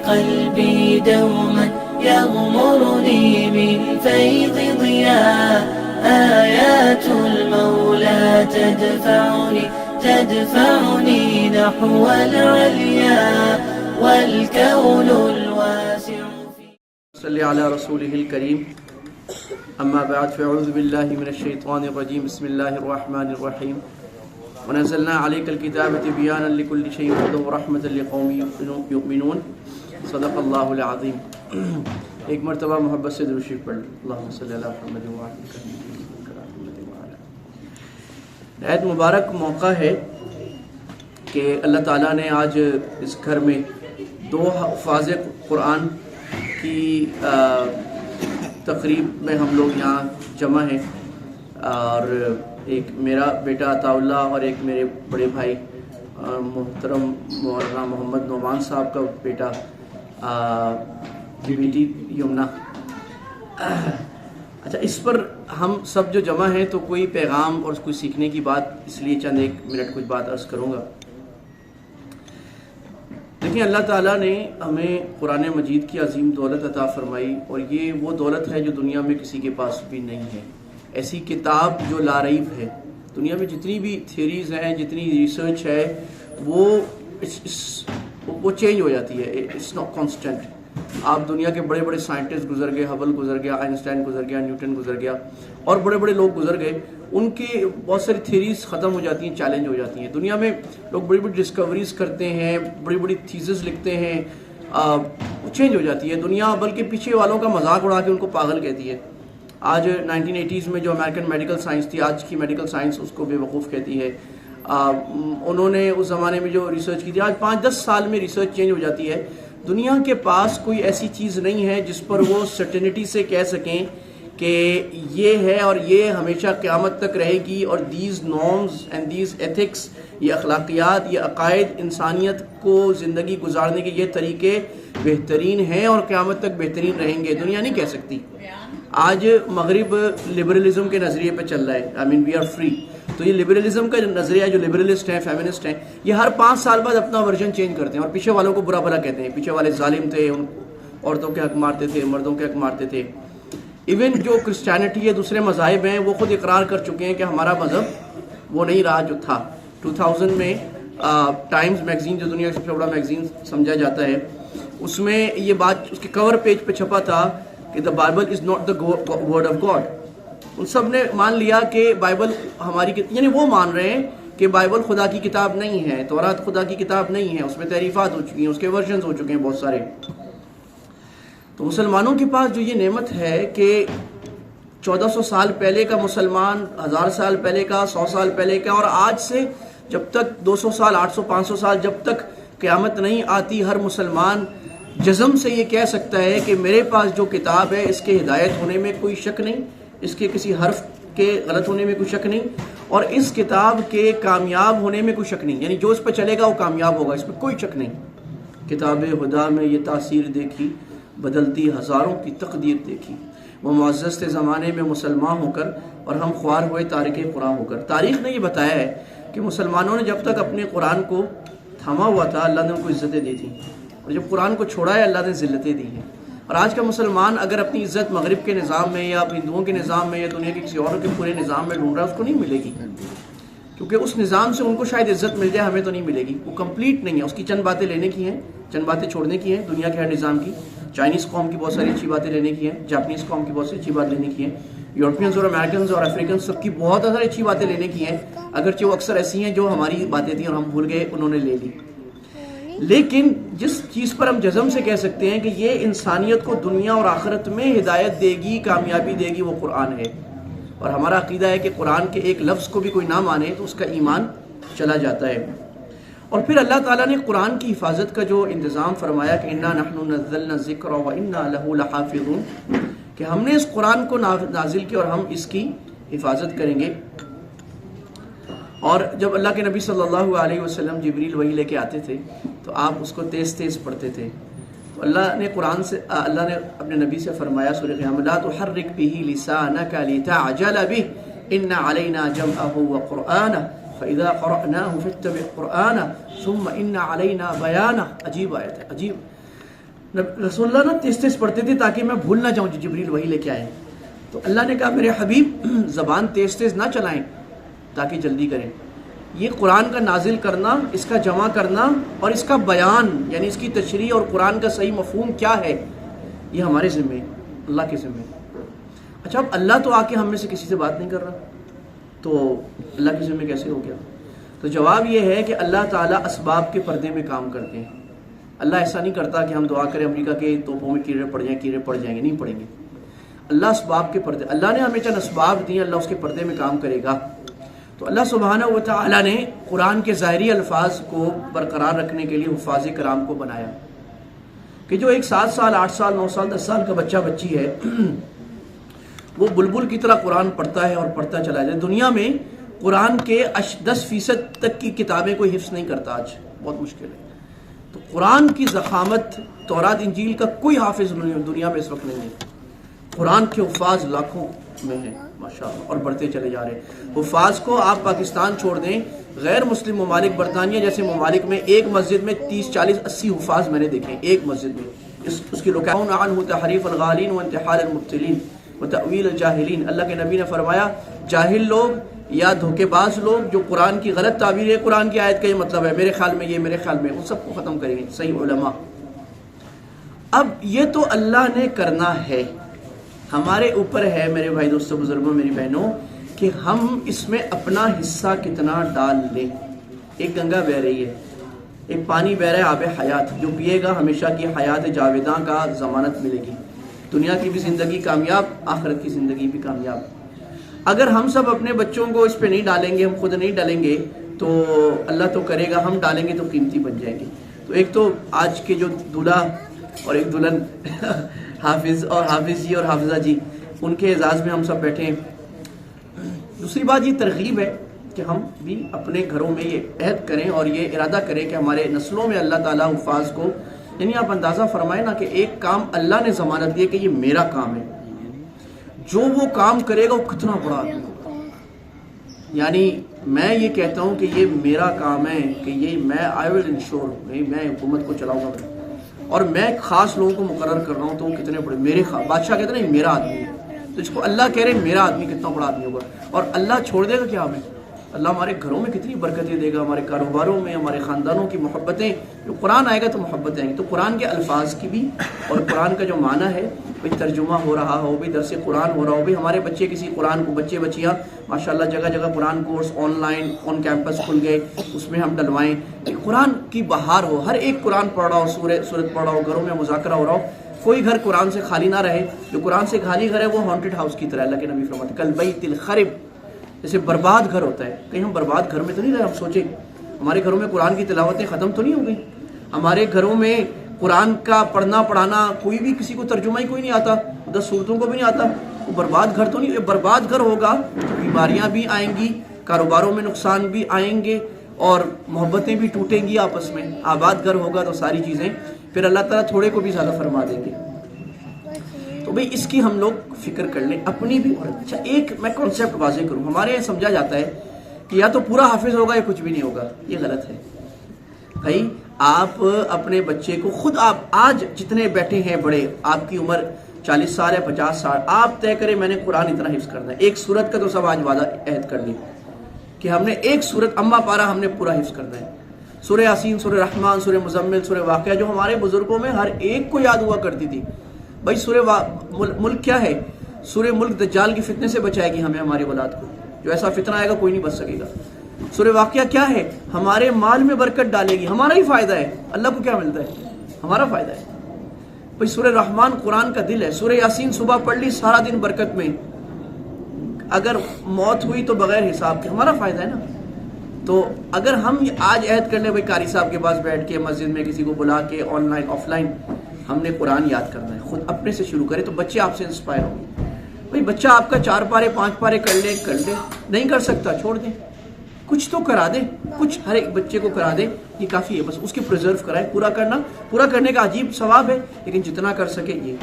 قلبي دوما يغمرني من فيض ضياء. آيات المولى تدفعني نحو العليا والكون الواسع. صلی علی رسولہ الکریم. اما بعد فاعوذ باللہ من الشیطان الرجیم. بسم اللہ الرحمن الرحیم. ونزلنا علیک الکتاب تبیانا لکل شیء وہدی ورحمۃ لقوم یؤمنون. صدق اللہ العظیم. ایک مرتبہ محبت سے درود شریف پڑھ لیں. اللہم صلی علی محمد وعلی محمد. نہایت مبارک موقع ہے کہ اللہ تعالیٰ نے آج اس گھر میں دو حفاظ قرآن کی تقریب میں ہم لوگ یہاں جمع ہیں، اور ایک میرا بیٹا عطا اللہ اور ایک میرے بڑے بھائی محترم مولانا محمد نعمان صاحب کا بیٹا بیٹی یمنا. اچھا، اس پر ہم سب جو جمع ہیں تو کوئی پیغام اور کوئی سیکھنے کی بات، اس لیے چند ایک منٹ کچھ بات عرض کروں گا. دیکھیں، اللہ تعالیٰ نے ہمیں قرآن مجید کی عظیم دولت عطا فرمائی، اور یہ وہ دولت ہے جو دنیا میں کسی کے پاس بھی نہیں ہے. ایسی کتاب جو لا ریب ہے. دنیا میں جتنی بھی تھیریز ہیں، جتنی ریسرچ ہے، وہ چینج ہو جاتی ہے. It's not constant. آپ دنیا کے بڑے بڑے سائنٹسٹ گزر گئے، ہبل گزر گیا، آئنسٹائن گزر گیا، نیوٹن گزر گیا، اور بڑے بڑے لوگ گزر گئے. ان کی بہت ساری تھیریز ختم ہو جاتی ہیں، چیلنج ہو جاتی ہیں. دنیا میں لوگ بڑی بڑی ڈسکوریز کرتے ہیں، بڑی بڑی تھیسز لکھتے ہیں، چینج ہو جاتی ہے دنیا. بلکہ پیچھے والوں کا مذاق اڑا کے ان کو پاگل کہتی ہے. آج 1980s میں جو امریکن میڈیکل سائنس تھی، آج کی میڈیکل سائنس اس کو بے وقوف کہتی ہے. انہوں نے اس زمانے میں جو ریسرچ کی تھی، آج 5-10 سال میں ریسرچ چینج ہو جاتی ہے. دنیا کے پاس کوئی ایسی چیز نہیں ہے جس پر وہ سرٹینٹی سے کہہ سکیں کہ یہ ہے اور یہ ہمیشہ قیامت تک رہے گی، اور these norms and these ethics, یہ اخلاقیات، یہ عقائد انسانیت کو زندگی گزارنے کے یہ طریقے بہترین ہیں اور قیامت تک بہترین رہیں گے. دنیا نہیں کہہ سکتی. آج مغرب لبرلزم کے نظریے پہ چل رہا ہے. آئی مین وی آر فری. تو یہ لبرلزم کا نظریہ، جو لبرلسٹ ہیں، فیمنسٹ ہیں، یہ ہر 5 سال بعد اپنا ورژن چینج کرتے ہیں اور پیچھے والوں کو برا بھلا کہتے ہیں. پیچھے والے ظالم تھے، عورتوں کے حق مارتے تھے، مردوں کے حق مارتے تھے. ایون جو کرسچینٹی ہے، دوسرے مذاہب ہیں، وہ خود اقرار کر چکے ہیں کہ ہمارا مذہب وہ نہیں رہا جو تھا. 2000 میں ٹائمز میگزین، جو دنیا کا سب سے بڑا میگزین سمجھا جاتا ہے، اس میں یہ بات اس کے کور پیج پہ چھپا تھا کہ the Bible is not the word of God. ان سب نے مان لیا کہ بائبل ہماری، یعنی وہ مان رہے ہیں کہ بائبل خدا کی کتاب نہیں ہے، تورات خدا کی کتاب نہیں ہے، اس میں تحریفات ہو چکی ہیں، اس کے ورژنز ہو چکے ہیں بہت سارے. تو مسلمانوں کے پاس جو یہ نعمت ہے کہ 1400 سال پہلے کا مسلمان، 1000 سال پہلے کا، 100 سال پہلے کا، اور آج سے جب تک 200 سال، 800، 500 سال، جب تک قیامت نہیں آتی، ہر مسلمان جزم سے یہ کہہ سکتا ہے کہ میرے پاس جو کتاب ہے اس کے ہدایت ہونے میں کوئی شک نہیں، اس کے کسی حرف کے غلط ہونے میں کوئی شک نہیں، اور اس کتاب کے کامیاب ہونے میں کوئی شک نہیں. یعنی جو اس پہ چلے گا وہ کامیاب ہوگا، اس میں کوئی شک نہیں. کتاب خدا میں یہ تاثیر دیکھی، بدلتی ہزاروں کی تقدیر دیکھی. وہ معزز تھے زمانے میں مسلمان ہو کر، اور ہم خوار ہوئے تارک قرآن ہو کر. تاریخ نے یہ بتایا ہے کہ مسلمانوں نے جب تک اپنے قرآن کو تھاما ہوا تھا، اللہ نے ان کو عزتیں دی تھیں، اور جب قرآن کو چھوڑا ہے، اللہ نے ذلتیں دی ہیں. اور آج کا مسلمان اگر اپنی عزت مغرب کے نظام میں، یا ہندوؤں کے نظام میں، یا دنیا کے کسی اور کے پورے نظام میں ڈھونڈ رہا ہے، اس کو نہیں ملے گی. کیونکہ اس نظام سے ان کو شاید عزت مل جائے، ہمیں تو نہیں ملے گی. وہ کمپلیٹ نہیں ہے. اس کی چند باتیں لینے کی ہیں، چند باتیں چھوڑنے کی ہیں دنیا کے ہر نظام کی. چائنیز قوم کی بہت ساری اچھی باتیں لینے کی ہیں، جاپنیز قوم کی بہت سی اچھی بات لینے کی ہیں، یورپینز اور امریکنز اور افریقنز سب کی بہت ساری اچھی باتیں لینے کی ہیں، اگرچہ وہ اکثر ایسی ہیں جو ہماری باتیں تھیں اور ہم بھول گئے، انہوں نے لے لی. لیکن جس چیز پر ہم جزم سے کہہ سکتے ہیں کہ یہ انسانیت کو دنیا اور آخرت میں ہدایت دے گی، کامیابی دے گی، وہ قرآن ہے. اور ہمارا عقیدہ ہے کہ قرآن کے ایک لفظ کو بھی کوئی نہ مانے تو اس کا ایمان چلا جاتا ہے. اور پھر اللہ تعالیٰ نے قرآن کی حفاظت کا جو انتظام فرمایا کہ انا نحن نزلنا الذکر وانا لہ لحافظون، کہ ہم نے اس قرآن کو نازل کیا اور ہم اس کی حفاظت کریں گے. اور جب اللہ کے نبی صلی اللہ علیہ وسلم جبریل وحی لے کے آتے تھے تو آپ اس کو تیز تیز پڑھتے تھے. تو اللہ نے اپنے نبی سے فرمایا سورہ قیامہ، لا تحرک به لسانک لتعجل به ان علینا جمعه وقرآنہ فاذا قرأناه فاتبع قرآنہ ثم ان علینا بیانہ. عجیب آیت ہے، عجیب. رسول اللہ نا تیز پڑھتے تھے تاکہ میں بھول نہ جاؤں جبریل وہی لے کے آئے. تو اللہ نے کہا میرے حبیب زبان تیز نہ چلائیں تاکہ جلدی کریں. یہ قرآن کا نازل کرنا، اس کا جمع کرنا اور اس کا بیان یعنی اس کی تشریح اور قرآن کا صحیح مفہوم کیا ہے، یہ ہمارے ذمہ، اللہ کے ذمہ. اچھا اب اللہ تو آ کے ہم میں سے کسی سے بات نہیں کر رہا تو اللہ کے ذمہ کیسے ہو گیا؟ تو جواب یہ ہے کہ اللہ تعالیٰ اسباب کے پردے میں کام کرتے ہیں. اللہ ایسا نہیں کرتا کہ ہم دعا کریں امریکہ کے توپوں میں کیڑے پڑ جائیں گے، نہیں پڑیں گے. اللہ اسباب کے پردے، اللہ نے ہمیں چند اسباب دیے، اللہ اس کے پردے میں کام کرے گا. تو اللہ سبحانہ و تعالیٰ نے قرآن کے ظاہری الفاظ کو برقرار رکھنے کے لیے حفاظ کرام کو بنایا کہ جو ایک 7 سال 8 سال 9 سال 10 سال کا بچہ بچی ہے وہ بلبل کی طرح قرآن پڑھتا ہے اور پڑھتا چلا جائے. دنیا میں قرآن کے 10% تک کی کتابیں کوئی حفظ نہیں کرتا، آج بہت مشکل ہے. تو قرآن کی ضخامت تورات انجیل کا کوئی حافظ دنیا میں اس وقت نہیں ہے. قرآن کے حفاظ لاکھوں میں ہیں ماشاءاللہ اور بڑھتے چلے جا رہے ہیں. حفاظ کو آپ پاکستان چھوڑ دیں، غیر مسلم ممالک برطانیہ جیسے ممالک میں ایک مسجد میں 30 40 80 حفاظ میں نے دیکھے ایک مسجد میں. اس کی لوکاؤن عنہ تحریف الغالین و انتحال المبتلین و تأویل الجاہلین. اللہ کے نبی نے فرمایا جاہل لوگ یا دھوکے باز لوگ جو قرآن کی غلط تعبیر ہے، قرآن کی آیت کا یہ مطلب ہے میرے خیال میں، یہ میرے خیال میں، ان سب کو ختم کریں گے صحیح علماء. اب یہ تو اللہ نے کرنا ہے، ہمارے اوپر ہے میرے بھائی دوستوں بزرگوں میری بہنوں کہ ہم اس میں اپنا حصہ کتنا ڈال لیں. ایک گنگا بہ رہی ہے، ایک پانی بہ رہا ہے آب حیات، جو پیے گا ہمیشہ کی حیات جاویداں کا ضمانت ملے گی. دنیا کی بھی زندگی کامیاب، آخرت کی زندگی بھی کامیاب. اگر ہم سب اپنے بچوں کو اس پہ نہیں ڈالیں گے، ہم خود نہیں ڈالیں گے تو اللہ تو کرے گا، ہم ڈالیں گے تو قیمتی بن جائیں گے. تو ایک تو آج کے جو دولہا اور ایک دلہن حافظ جی اور حافظہ جی، ان کے اعزاز میں ہم سب بیٹھے ہیں. دوسری بات یہ ترغیب ہے کہ ہم بھی اپنے گھروں میں یہ عہد کریں اور یہ ارادہ کریں کہ ہمارے نسلوں میں اللہ تعالیٰ حفاظ کو، یعنی آپ اندازہ فرمائیں نا کہ ایک کام اللہ نے ضمانت دی کہ یہ میرا کام ہے، جو وہ کام کرے گا وہ کتنا بڑا آدمی ہوگا. یعنی میں یہ کہتا ہوں کہ یہ میرا کام ہے کہ یہ میں آئی ول انشور، میں حکومت کو چلاؤں گا اور میں خاص لوگوں کو مقرر کر رہا ہوں تو وہ کتنے بڑے میرے بادشاہ کہتے ہیں میرا آدمی ہے. تو اس کو اللہ کہہ رہے ہیں میرا آدمی کتنا بڑا آدمی ہوگا. اور اللہ چھوڑ دے گا کیا ہمیں؟ اللہ ہمارے گھروں میں کتنی برکتیں دے گا، ہمارے کاروباروں میں، ہمارے خاندانوں کی محبتیں. جو قرآن آئے گا تو محبتیں آئیں گی. تو قرآن کے الفاظ کی بھی اور قرآن کا جو معنی ہے بھی ترجمہ ہو رہا ہو، بھی درس قرآن ہو رہا ہو، بھی ہمارے بچے کسی قرآن کو، بچے بچیاں ماشاءاللہ جگہ جگہ قرآن course online on campus کھل گئے، اس میں ہم ڈلوائیں کہ قرآن کی بہار ہو. ہر ایک قرآن پڑھ رہا ہو، سورت پڑھ رہا ہو، گھروں میں مذاکرہ ہو رہا ہو، کوئی گھر قرآن سے خالی نہ رہے. جو قرآن سے خالی گھر ہے وہ ہانٹڈ ہاؤس کی طرح، اللہ کے نبی فرماتے کل بیت الخرب، جیسے برباد گھر ہوتا ہے. کہیں ہم برباد گھر میں تو نہیں رہے. ہم سوچیں ہمارے گھروں میں قرآن کی تلاوتیں ختم تو نہیں ہو گئی؟ ہمارے گھروں میں قرآن کا پڑھنا پڑھانا کوئی بھی کسی کو ترجمہ ہی کوئی نہیں آتا، 10 صورتوں کو بھی نہیں آتا. وہ برباد گھر تو نہیں. برباد گھر ہوگا تو بیماریاں بھی آئیں گی، کاروباروں میں نقصان بھی آئیں گے اور محبتیں بھی ٹوٹیں گی آپس میں. آباد گھر ہوگا تو ساری چیزیں پھر اللہ تعالیٰ تھوڑے کو بھی زیادہ فرما دیں گے. تو بھئی اس کی ہم لوگ فکر کر لیں اپنی بھی. اچھا ایک میں کانسیپٹ واضح کروں. ہمارے یہاں سمجھا جاتا ہے کہ یا تو پورا حافظ ہوگا یا کچھ بھی نہیں ہوگا. یہ غلط ہے بھائی. آپ اپنے بچے کو خود، آپ آج جتنے بیٹھے ہیں بڑے، آپ کی عمر 40 سال ہے 50 سال، آپ طے کریں میں نے قرآن اتنا حفظ کرنا ہے. ایک سورت کا تو سب آج وعدہ عہد کر لیں کہ ہم نے ایک سورت اما پارا ہم نے پورا حفظ کرنا ہے. سورہ یاسین، سورہ رحمان، سورہ مزمل، سورہ واقعہ جو ہمارے بزرگوں میں ہر ایک کو یاد ہوا کرتی تھی. بھائی سورہ ملک کیا ہے؟ سورہ ملک دجال کی فتنے سے بچائے گی ہمیں، ہماری اولاد کو. جو ایسا فتنہ آئے گا کوئی نہیں بچ سکے گا. سورہ واقعہ کیا ہے؟ ہمارے مال میں برکت ڈالے گی. ہمارا ہی فائدہ ہے، اللہ کو کیا ملتا ہے؟ ہمارا فائدہ ہے. بھئی سورہ رحمان قرآن کا دل ہے. سورہ یاسین صبح پڑھ لی سارا دن برکت میں، اگر موت ہوئی تو بغیر حساب کے، ہمارا فائدہ ہے نا. تو اگر ہم آج عہد کر لیں بھائی قاری صاحب کے پاس بیٹھ کے مسجد میں کسی کو بلا کے آن لائن آف لائن ہم نے قرآن یاد کرنا ہے، خود اپنے سے شروع کرے تو بچے آپ سے انسپائر ہوں گے. بھئی بچہ آپ کا 4 پارے 5 پارے کر لے، نہیں کر سکتا چھوڑ دیں، کچھ تو کرا دیں، کچھ ہر ایک بچے کو کرا دیں، یہ کافی ہے. بس اس کے پریزرو کرائے. پورا کرنے کا عجیب ثواب ہے، لیکن جتنا کر سکے یہ.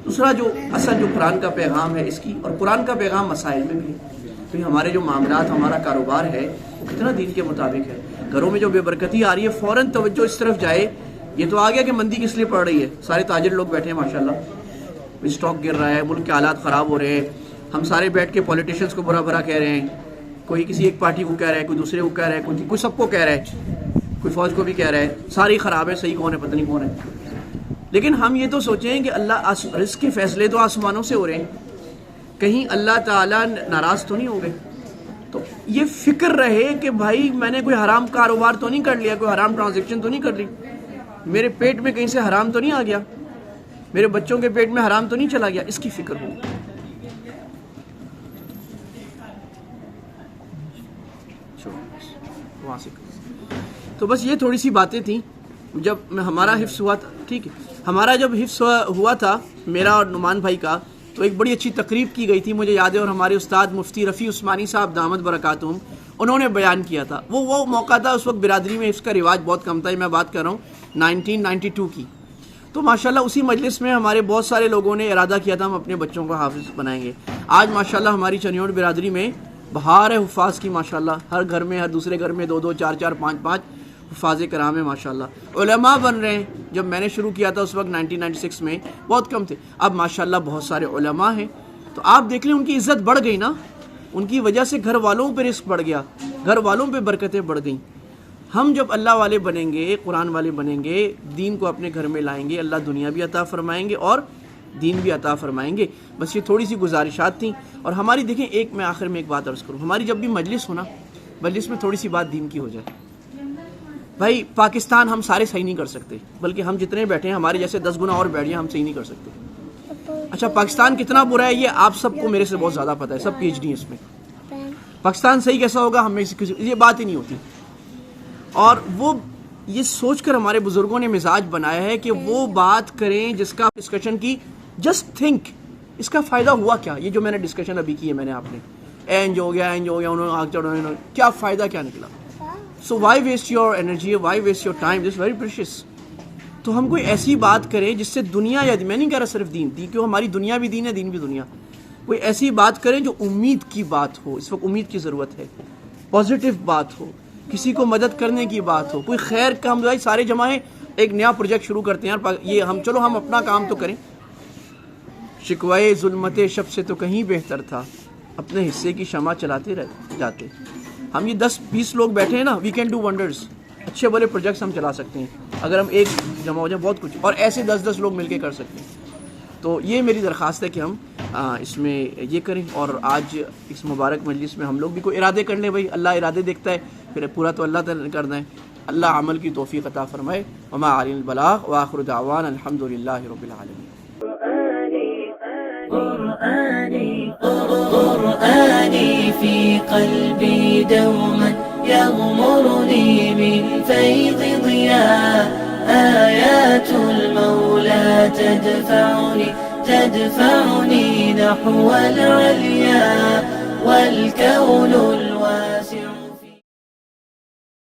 دوسرا جو اصل جو قرآن کا پیغام ہے اس کی، اور قرآن کا پیغام مسائل میں بھی ہے. تو ہمارے جو معاملات، ہمارا کاروبار ہے وہ کتنا دین کے مطابق ہے. گھروں میں جو بے برکتی آ رہی ہے فوراً توجہ اس طرف جائے یہ تو آ گیا کہ مندی کس لیے پڑ رہی ہے. سارے تاجر لوگ بیٹھے ہیں ماشاءاللہ, اسٹاک گر رہا ہے, ملک کے حالات خراب ہو رہے ہیں, ہم سارے بیٹھ کے پولیٹیشنز کو برا برا کہہ رہے ہیں. کوئی کسی ایک پارٹی کو کہہ رہا ہے, کوئی دوسرے کو کہہ رہا ہے, کوئی سب کو کہہ رہا ہے, کوئی فوج کو بھی کہہ رہا ہے ساری خراب ہے, صحیح کون ہے پتہ نہیں کون ہے. لیکن ہم یہ تو سوچیں کہ اللہ رزق کے فیصلے تو آسمانوں سے ہو رہے ہیں, کہیں اللہ تعالیٰ ناراض تو نہیں ہو گئے. تو یہ فکر رہے کہ بھائی میں نے کوئی حرام کاروبار تو نہیں کر لیا, کوئی حرام ٹرانزیکشن تو نہیں کر لی, میرے پیٹ میں کہیں سے حرام تو نہیں آ گیا, میرے بچوں کے پیٹ میں حرام تو نہیں چلا گیا, اس کی فکر ہو. تو بس یہ تھوڑی سی باتیں تھیں. جب ہمارا حفظ ہوا تھا, ٹھیک ہے, ہمارا جب حفظ ہوا تھا میرا اور نعمان بھائی کا, تو ایک بڑی اچھی تقریب کی گئی تھی مجھے یاد ہے, اور ہمارے استاد مفتی رفیع عثمانی صاحب دامت برکاتہم انہوں نے بیان کیا تھا. وہ موقع تھا, اس وقت برادری میں حفظ کا رواج بہت کم تھا. میں بات کر رہا ہوں 1992 کی. تو ماشاءاللہ اسی مجلس میں ہمارے بہت سارے لوگوں نے ارادہ کیا تھا ہم اپنے بچوں کو حافظ بنائیں گے. آج ماشاءاللہ ہماری چنیوڑ برادری میں بہار ہے حفاظ کی ماشاءاللہ, ہر گھر میں, ہر دوسرے گھر میں 2 4 4 5 5 حفاظ کرام ہیں ماشاءاللہ. علماء بن رہے ہیں. جب میں نے شروع کیا تھا اس وقت 1996 میں بہت کم تھے, اب ماشاءاللہ بہت سارے علماء ہیں. تو آپ دیکھ لیں ان کی عزت بڑھ گئی نا, ان کی وجہ سے گھر والوں پہ رزق بڑھ گیا, گھر والوں پہ برکتیں بڑھ گئیں. ہم جب اللہ والے بنیں گے, قرآن والے بنیں گے, دین کو اپنے گھر میں لائیں گے, اللہ دنیا بھی عطا فرمائیں گے اور دین بھی عطا فرمائیں گے. بس یہ تھوڑی سی گزارشات تھیں. اور ہماری دیکھیں میں آخر میں ایک بات عرض کروں, ہماری جب بھی مجلس ہونا, مجلس میں تھوڑی سی بات دین کی ہو جائے. بھائی پاکستان ہم سارے صحیح نہیں کر سکتے, بلکہ ہم جتنے بیٹھے ہیں ہمارے جیسے 10 گنا اور بیٹھ جائیں ہم صحیح نہیں کر سکتے. اچھا پاکستان کتنا برا ہے یہ آپ سب کو میرے سے بہت زیادہ پتہ ہے, سب PhD ہیں اس میں. پاکستان صحیح کیسا ہوگا ہمیں یہ بات ہی نہیں ہوتی. اور وہ یہ سوچ کر ہمارے بزرگوں نے مزاج بنایا ہے کہ وہ بات کریں جس کا ڈسکشن کی, جسٹ تھنک اس کا فائدہ ہوا کیا. یہ جو میں نے ڈسکشن ابھی کی ہے میں نے آپ نے اینج ہو گیا انہوں نے آگ چڑھا, کیا فائدہ کیا نکلا. So why waste your energy, why waste your time, this very precious. تو ہم کوئی ایسی بات کریں جس سے دنیا, یا میں نہیں کہہ رہا صرف دین کیوں ہماری دنیا بھی دین ہے, دین بھی دنیا, کوئی ایسی بات کریں جو امید کی بات ہو. اس وقت امید کی ضرورت ہے, پازیٹیو بات ہو, کسی کو مدد کرنے کی بات ہو, کوئی خیر کا. ہم سارے جمع ہیں, ایک نیا پروجیکٹ شروع کرتے ہیں یار, یہ ہم چلو ہم اپنا کام تو کریں. شکوائے ظلمت شب سے تو کہیں بہتر تھا, اپنے حصے کی شمع چلاتے جاتے. ہم یہ 10-20 لوگ بیٹھے ہیں نا, وی کین ڈو ونڈرز. اچھے بڑے پروجیکٹس ہم چلا سکتے ہیں اگر ہم ایک جمع ہو جائیں, بہت کچھ, اور ایسے 10-10 لوگ مل کے کر سکتے ہیں. تو یہ میری درخواست ہے کہ ہم اس میں یہ کریں. اور آج اس مبارک مجلس میں ہم لوگ بھی کوئی ارادے کر لیں. بھائی اللہ ارادے دیکھتا ہے, پھر پورا تو اللہ تعالی کرنا ہے. اللہ عمل کی توفیق عطا فرمائے. وما علینا البلاغ وآخر دعوانا الحمدللہ رب العالمین. قرآني في قلبي دوما يغمرني من فيض ضياء, آيات المولى تدفعني نحو العليا, والكون